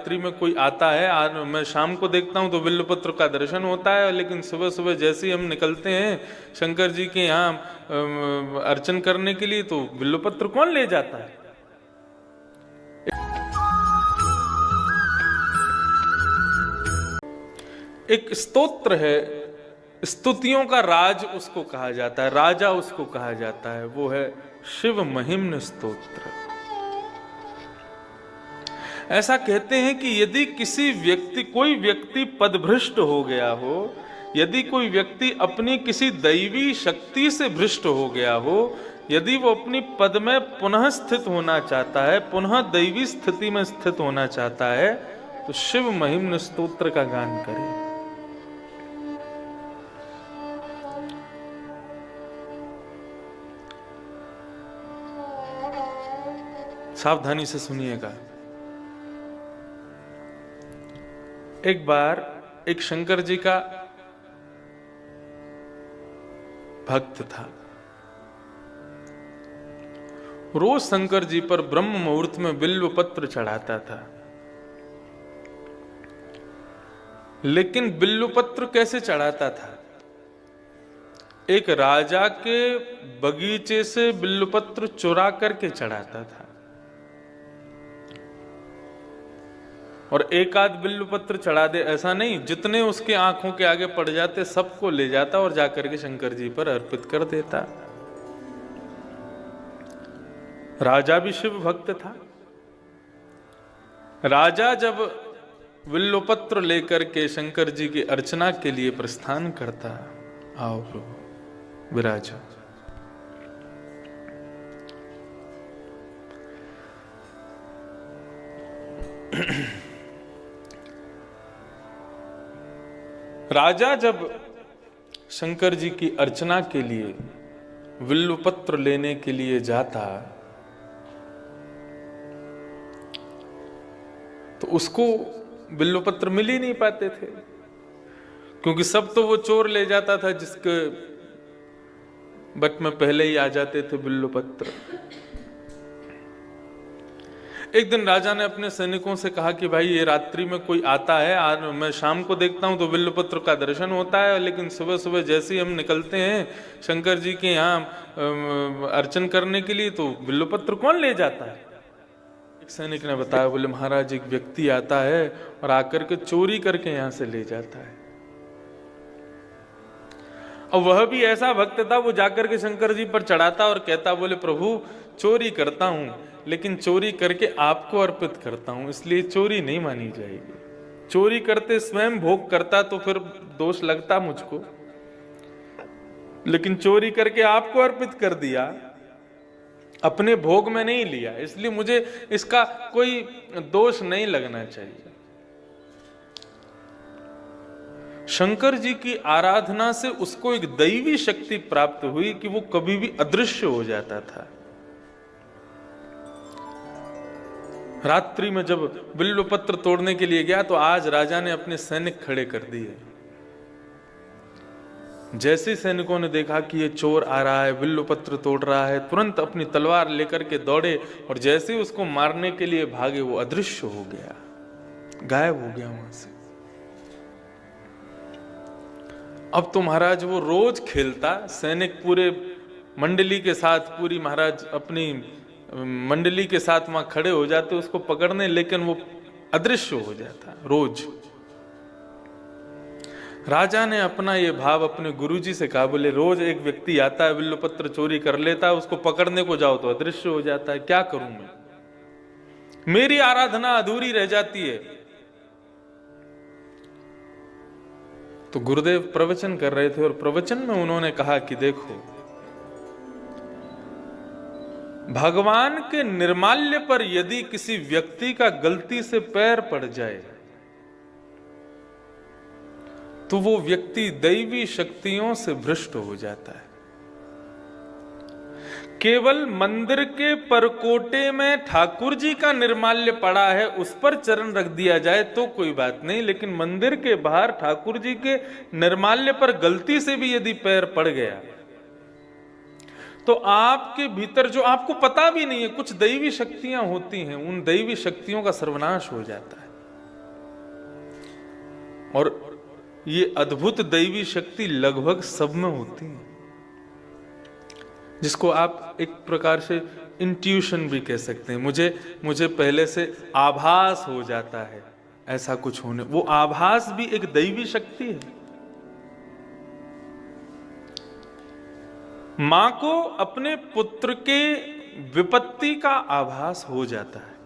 रात्रि में कोई आता है, आज मैं शाम को देखता हूँ तो बिल्वपत्र का दर्शन होता है, लेकिन सुबह सुबह जैसे ही हम निकलते हैं शंकर जी के यहाँ अर्चन करने के लिए तो बिल्वपत्र कौन ले जाता है। एक स्तोत्र है, स्तुतियों का राज उसको कहा जाता है, राजा उसको कहा जाता है, वो है शिव महिम्न स्तोत्र। ऐसा कहते हैं कि यदि कोई व्यक्ति पदभ्रष्ट हो गया हो, यदि कोई व्यक्ति अपनी किसी दैवी शक्ति से भ्रष्ट हो गया हो, यदि वो अपनी पद में पुनः स्थित होना चाहता है, पुनः दैवी स्थिति में स्थित होना चाहता है, तो शिव महिम्न स्तोत्र का गान करे। सावधानी से सुनिएगा। एक बार एक शंकर जी का भक्त था, रोज शंकर जी पर ब्रह्म मुहूर्त में बिल्व पत्र चढ़ाता था। लेकिन बिल्व पत्र कैसे चढ़ाता था? एक राजा के बगीचे से बिल्व पत्र चुरा करके चढ़ाता था, और एक आध बिल्व पत्र चढ़ा दे ऐसा नहीं, जितने उसके आंखों के आगे पड़ जाते सबको ले जाता और जाकर के शंकर जी पर अर्पित कर देता। राजा भी शिव भक्त था। राजा जब बिल्व पत्र लेकर के शंकर जी की अर्चना के लिए प्रस्थान करता, आओ प्रभु विराजो। राजा जब शंकर जी की अर्चना के लिए बिल्व पत्र लेने के लिए जाता तो उसको बिल्व पत्र मिल ही नहीं पाते थे, क्योंकि सब तो वो चोर ले जाता था जिसके बट में पहले ही आ जाते थे बिल्व पत्र। एक दिन राजा ने अपने सैनिकों से कहा कि भाई ये रात्रि में कोई आता है, आज मैं शाम को देखता हूं तो बिल्वपत्र का दर्शन होता है, लेकिन सुबह सुबह जैसे ही हम निकलते हैं शंकर जी के यहाँ अर्चन करने के लिए तो बिल्वपत्र कौन ले जाता है। एक सैनिक ने बताया, बोले महाराज एक व्यक्ति आता है और आकर के चोरी करके यहां से ले जाता है। और वह भी ऐसा भक्त था, वो जाकर के शंकर जी पर चढ़ाता और कहता, बोले प्रभु चोरी करता हूं लेकिन चोरी करके आपको अर्पित करता हूं, इसलिए चोरी नहीं मानी जाएगी। चोरी करते स्वयं भोग करता तो फिर दोष लगता मुझको, लेकिन चोरी करके आपको अर्पित कर दिया, अपने भोग में नहीं लिया, इसलिए मुझे इसका कोई दोष नहीं लगना चाहिए। शंकर जी की आराधना से उसको एक दैवी शक्ति प्राप्त हुई कि वो कभी भी अदृश्य हो जाता था। रात्रि में जब बिल्व पत्र तोड़ने के लिए गया तो आज राजा ने अपने सैनिक खड़े कर दिए। जैसे सैनिकों ने देखा कि ये चोर आ रहा है, बिल्व पत्र तोड़ रहा है, तुरंत अपनी तलवार लेकर के दौड़े और जैसे ही उसको मारने के लिए भागे वो अदृश्य हो गया, गायब हो गया वहां से। अब तो महाराज वो रोज खेलता, सैनिक पूरे मंडली के साथ, पूरी महाराज अपनी मंडली के साथ वहां खड़े हो जाते उसको पकड़ने, लेकिन वो अदृश्य हो जाता रोज। राजा ने अपना ये भाव अपने गुरुजी से कहा, बोले रोज एक व्यक्ति आता है बिल्व पत्र चोरी कर लेता है, उसको पकड़ने को जाओ तो अदृश्य हो जाता है, क्या करूं मैं, मेरी आराधना अधूरी रह जाती है। तो गुरुदेव प्रवचन कर रहे थे और प्रवचन में उन्होंने कहा कि देखो, भगवान के निर्माल्य पर यदि किसी व्यक्ति का गलती से पैर पड़ जाए तो वो व्यक्ति दैवी शक्तियों से भ्रष्ट हो जाता है। केवल मंदिर के परकोटे में ठाकुर जी का निर्माल्य पड़ा है, उस पर चरण रख दिया जाए तो कोई बात नहीं, लेकिन मंदिर के बाहर ठाकुर जी के निर्माल्य पर गलती से भी यदि पैर पड़ गया तो आपके भीतर जो आपको पता भी नहीं है कुछ दैवी शक्तियां होती हैं, उन दैवी शक्तियों का सर्वनाश हो जाता है। और ये अद्भुत दैवी शक्ति लगभग सब में होती है, जिसको आप एक प्रकार से इंट्यूशन भी कह सकते हैं। मुझे पहले से आभास हो जाता है ऐसा कुछ होने, वो आभास भी एक दैवी शक्ति है। मां को अपने पुत्र के विपत्ति का आभास हो जाता है।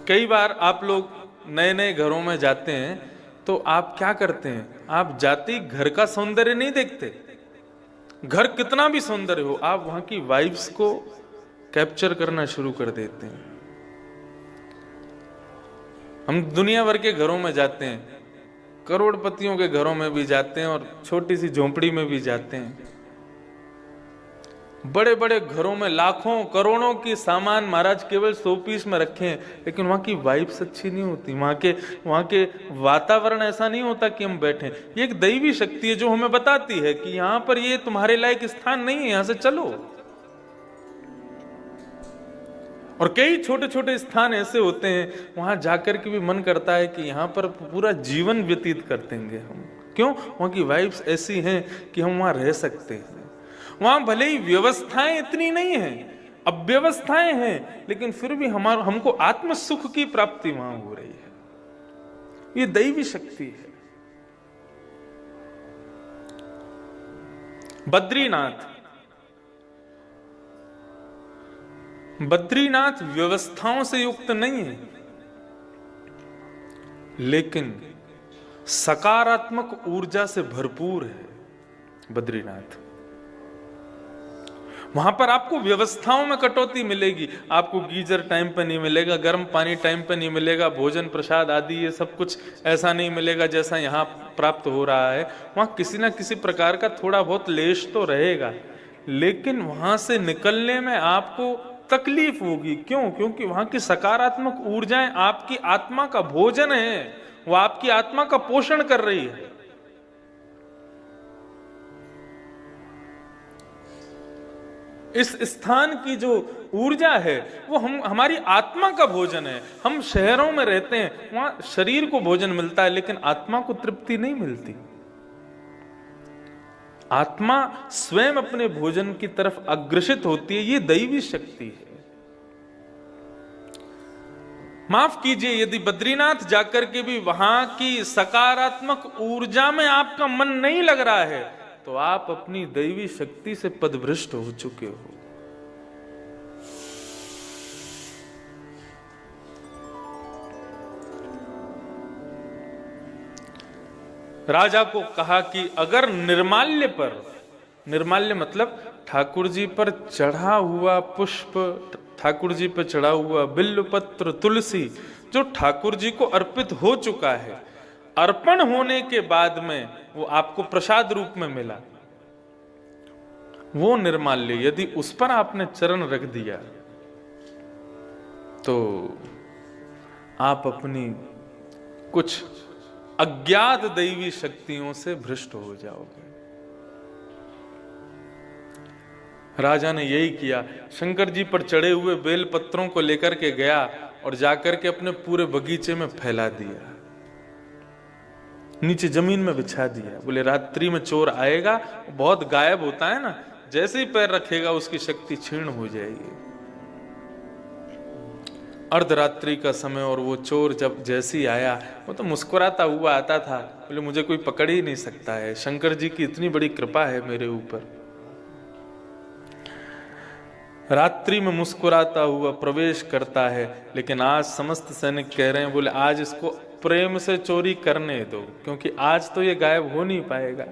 कई बार आप लोग नए नए घरों में जाते हैं तो आप क्या करते हैं, आप जाते घर का सौंदर्य नहीं देखते, घर कितना भी सौंदर्य हो, आप वहां की वाइब्स को कैप्चर करना शुरू कर देते हैं। हम दुनिया भर के घरों में जाते हैं, करोड़पतियों के घरों में भी जाते हैं और छोटी सी झोंपड़ी में भी जाते हैं। बड़े बड़े घरों में लाखों करोड़ों की सामान महाराज केवल 100 पीस में रखे हैं, लेकिन वहां की वाइब्स अच्छी नहीं होती, वहां के वातावरण ऐसा नहीं होता कि हम बैठे। ये एक दैवी शक्ति है जो हमें बताती है कि यहां पर ये तुम्हारे लायक स्थान नहीं है, यहां से चलो। और कई छोटे छोटे स्थान ऐसे होते हैं वहां जाकर के भी मन करता है कि यहां पर पूरा जीवन व्यतीत कर देंगे हम। क्यों? वहां की वाइब्स ऐसी हैं कि हम वहां रह सकते हैं। वहां भले ही व्यवस्थाएं इतनी नहीं है, अव्यवस्थाएं हैं, लेकिन फिर भी हमको आत्म सुख की प्राप्ति वहां हो रही है। ये दैवी शक्ति है। बद्रीनाथ व्यवस्थाओं से युक्त नहीं है, लेकिन सकारात्मक ऊर्जा से भरपूर है बद्रीनाथ। वहां पर आपको व्यवस्थाओं में कटौती मिलेगी, आपको गीजर टाइम पे नहीं मिलेगा, गर्म पानी टाइम पे नहीं मिलेगा, भोजन प्रसाद आदि ये सब कुछ ऐसा नहीं मिलेगा जैसा यहाँ प्राप्त हो रहा है। वहां किसी ना किसी प्रकार का थोड़ा बहुत लेश तो रहेगा, लेकिन वहां से निकलने में आपको तकलीफ होगी। क्यों? क्योंकि वहां की सकारात्मक ऊर्जाएं आपकी आत्मा का भोजन है, वो आपकी आत्मा का पोषण कर रही है। इस स्थान की जो ऊर्जा है वो हमारी आत्मा का भोजन है। हम शहरों में रहते हैं, वहां शरीर को भोजन मिलता है, लेकिन आत्मा को तृप्ति नहीं मिलती। आत्मा स्वयं अपने भोजन की तरफ अग्रसित होती है। ये दैवी शक्ति है। माफ कीजिए, यदि बद्रीनाथ जाकर के भी वहां की सकारात्मक ऊर्जा में आपका मन नहीं लग रहा है, तो आप अपनी दैवी शक्ति से पदभ्रष्ट हो चुके हो। राजा को कहा कि अगर निर्माल्य मतलब ठाकुर जी पर चढ़ा हुआ पुष्प, ठाकुर जी पर चढ़ा हुआ बिल्वपत्र, तुलसी, जो ठाकुर जी को अर्पित हो चुका है, अर्पण होने के बाद में वो आपको प्रसाद रूप में मिला, वो निर्माल्य यदि उस पर आपने चरण रख दिया तो आप अपनी कुछ अज्ञात दैवी शक्तियों से भ्रष्ट हो जाओगे। राजा ने यही किया, शंकर जी पर चढ़े हुए बेल पत्रों को लेकर के गया और जाकर के अपने पूरे बगीचे में फैला दिया, नीचे जमीन में बिछा दिया। बोले रात्रि में चोर आएगा, बहुत गायब होता है ना, जैसे ही पैर रखेगा उसकी शक्ति क्षीण हो जाएगी। अर्धरात्रि का समय और वो चोर जब जैसे ही आया, वो तो मुस्कुराता हुआ आता था। बोले मुझे कोई पकड़ ही नहीं सकता है, शंकर जी की इतनी बड़ी कृपा है मेरे ऊपर। रात्रि में मुस्कुराता हुआ प्रवेश करता है, लेकिन आज समस्त सैनिक कह रहे हैं, बोले आज इसको प्रेम से चोरी करने दो, क्योंकि आज तो ये गायब हो नहीं पाएगा।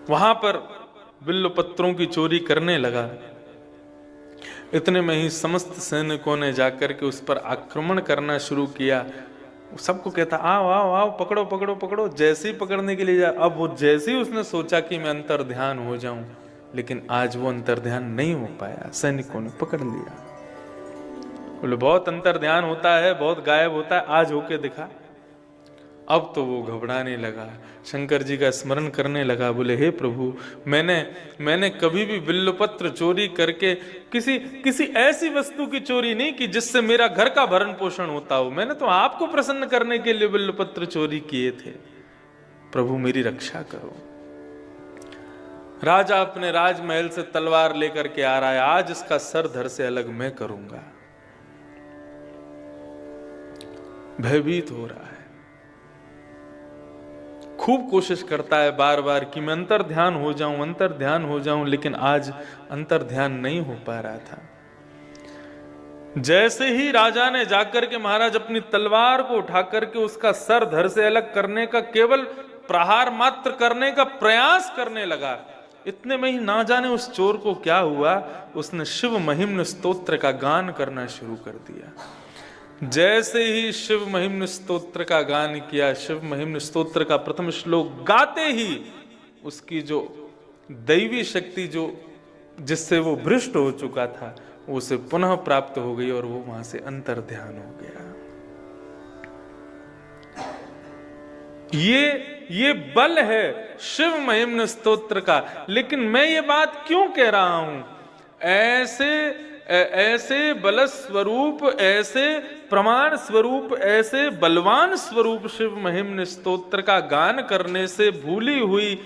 वहां पर बिल्व पत्रों की चोरी करने लगा। इतने में ही समस्त सैनिकों ने जाकर के उस पर आक्रमण करना शुरू किया। सबको कहता आओ आओ आओ, पकड़ो पकड़ो पकड़ो। जैसे ही पकड़ने के लिए जा, अब वो जैसे ही उसने सोचा कि मैं अंतर ध्यान हो जाऊं, लेकिन आज वो अंतर ध्यान नहीं हो पाया, सैनिकों ने पकड़ लिया। बोले बहुत अंतर ध्यान होता है, बहुत गायब होता है, आज होके दिखा। अब तो वो घबराने लगा, शंकर जी का स्मरण करने लगा, बोले हे प्रभु, मैंने कभी भी बिल्वपत्र चोरी करके किसी ऐसी वस्तु की चोरी नहीं की जिससे मेरा घर का भरण पोषण होता हो। मैंने तो आपको प्रसन्न करने के लिए बिल्वपत्र चोरी किए थे। प्रभु मेरी रक्षा करो। राजा अपने राजमहल से तलवार लेकर के आ रहा है, आज इसका सर धड़ से अलग मैं करूंगा। भयभीत हो रहा है, खूब कोशिश करता है बार बार कि मैं अंतर ध्यान हो जाऊं, लेकिन आज अंतर ध्यान नहीं हो पा रहा था। जैसे ही राजा ने जाकर के महाराज अपनी तलवार को उठा करके उसका सर धड़ से अलग करने का, केवल प्रहार मात्र करने का प्रयास करने लगा, इतने में ही ना जाने उस चोर को क्या हुआ, उसने शिव महिम्न स्तोत्र का गान करना शुरू कर दिया। जैसे ही शिव महिम्न स्तोत्र का गान किया, शिव महिम्न स्तोत्र का प्रथम श्लोक गाते ही उसकी जो दैवी शक्ति जो जिससे वो भ्रष्ट हो चुका था, उसे पुनः प्राप्त हो गई और वो वहां से अंतर ध्यान हो गया। ये बल है शिव महिम्न स्तोत्र का। लेकिन मैं ये बात क्यों कह रहा हूं, ऐसे बल स्वरूप, ऐसे प्रमाण स्वरूप, ऐसे बलवान स्वरूप शिव महिम्न स्तोत्र का गान करने से भूली हुई,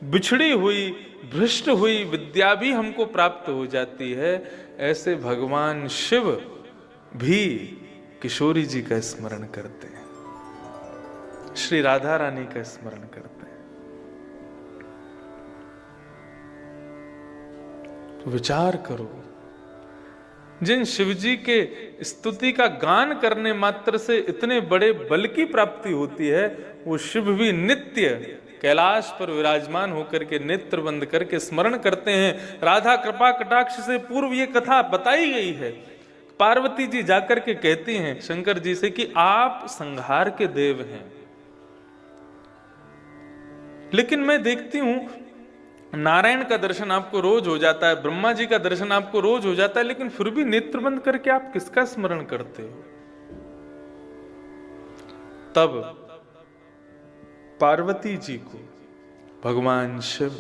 बिछड़ी हुई, भ्रष्ट हुई विद्या भी हमको प्राप्त हो जाती है। ऐसे भगवान शिव भी किशोरी जी का स्मरण करते हैं, श्री राधा रानी का स्मरण करते हैं। तो विचार करो, जिन शिवजी के स्तुति का गान करने मात्र से इतने बड़े बल की प्राप्ति होती है, वो शिव भी नित्य कैलाश पर विराजमान होकर के नेत्र बंद करके स्मरण करते हैं। राधा कृपा कटाक्ष से पूर्व ये कथा बताई गई है। पार्वती जी जाकर के कहती हैं शंकर जी से कि आप संहार के देव हैं, लेकिन मैं देखती हूं नारायण का दर्शन आपको रोज हो जाता है, ब्रह्मा जी का दर्शन आपको रोज हो जाता है, लेकिन फिर भी नेत्र बंद करके आप किसका स्मरण करते हो? तब पार्वती जी को भगवान शिव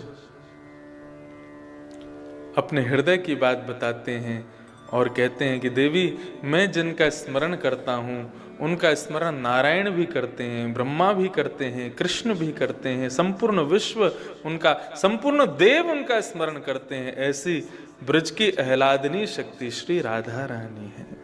अपने हृदय की बात बताते हैं और कहते हैं कि देवी, मैं जिनका स्मरण करता हूं उनका स्मरण नारायण भी करते हैं, ब्रह्मा भी करते हैं, कृष्ण भी करते हैं, संपूर्ण विश्व उनका, संपूर्ण देव उनका स्मरण करते हैं। ऐसी ब्रज की आह्लादनी शक्ति श्री राधा रानी है।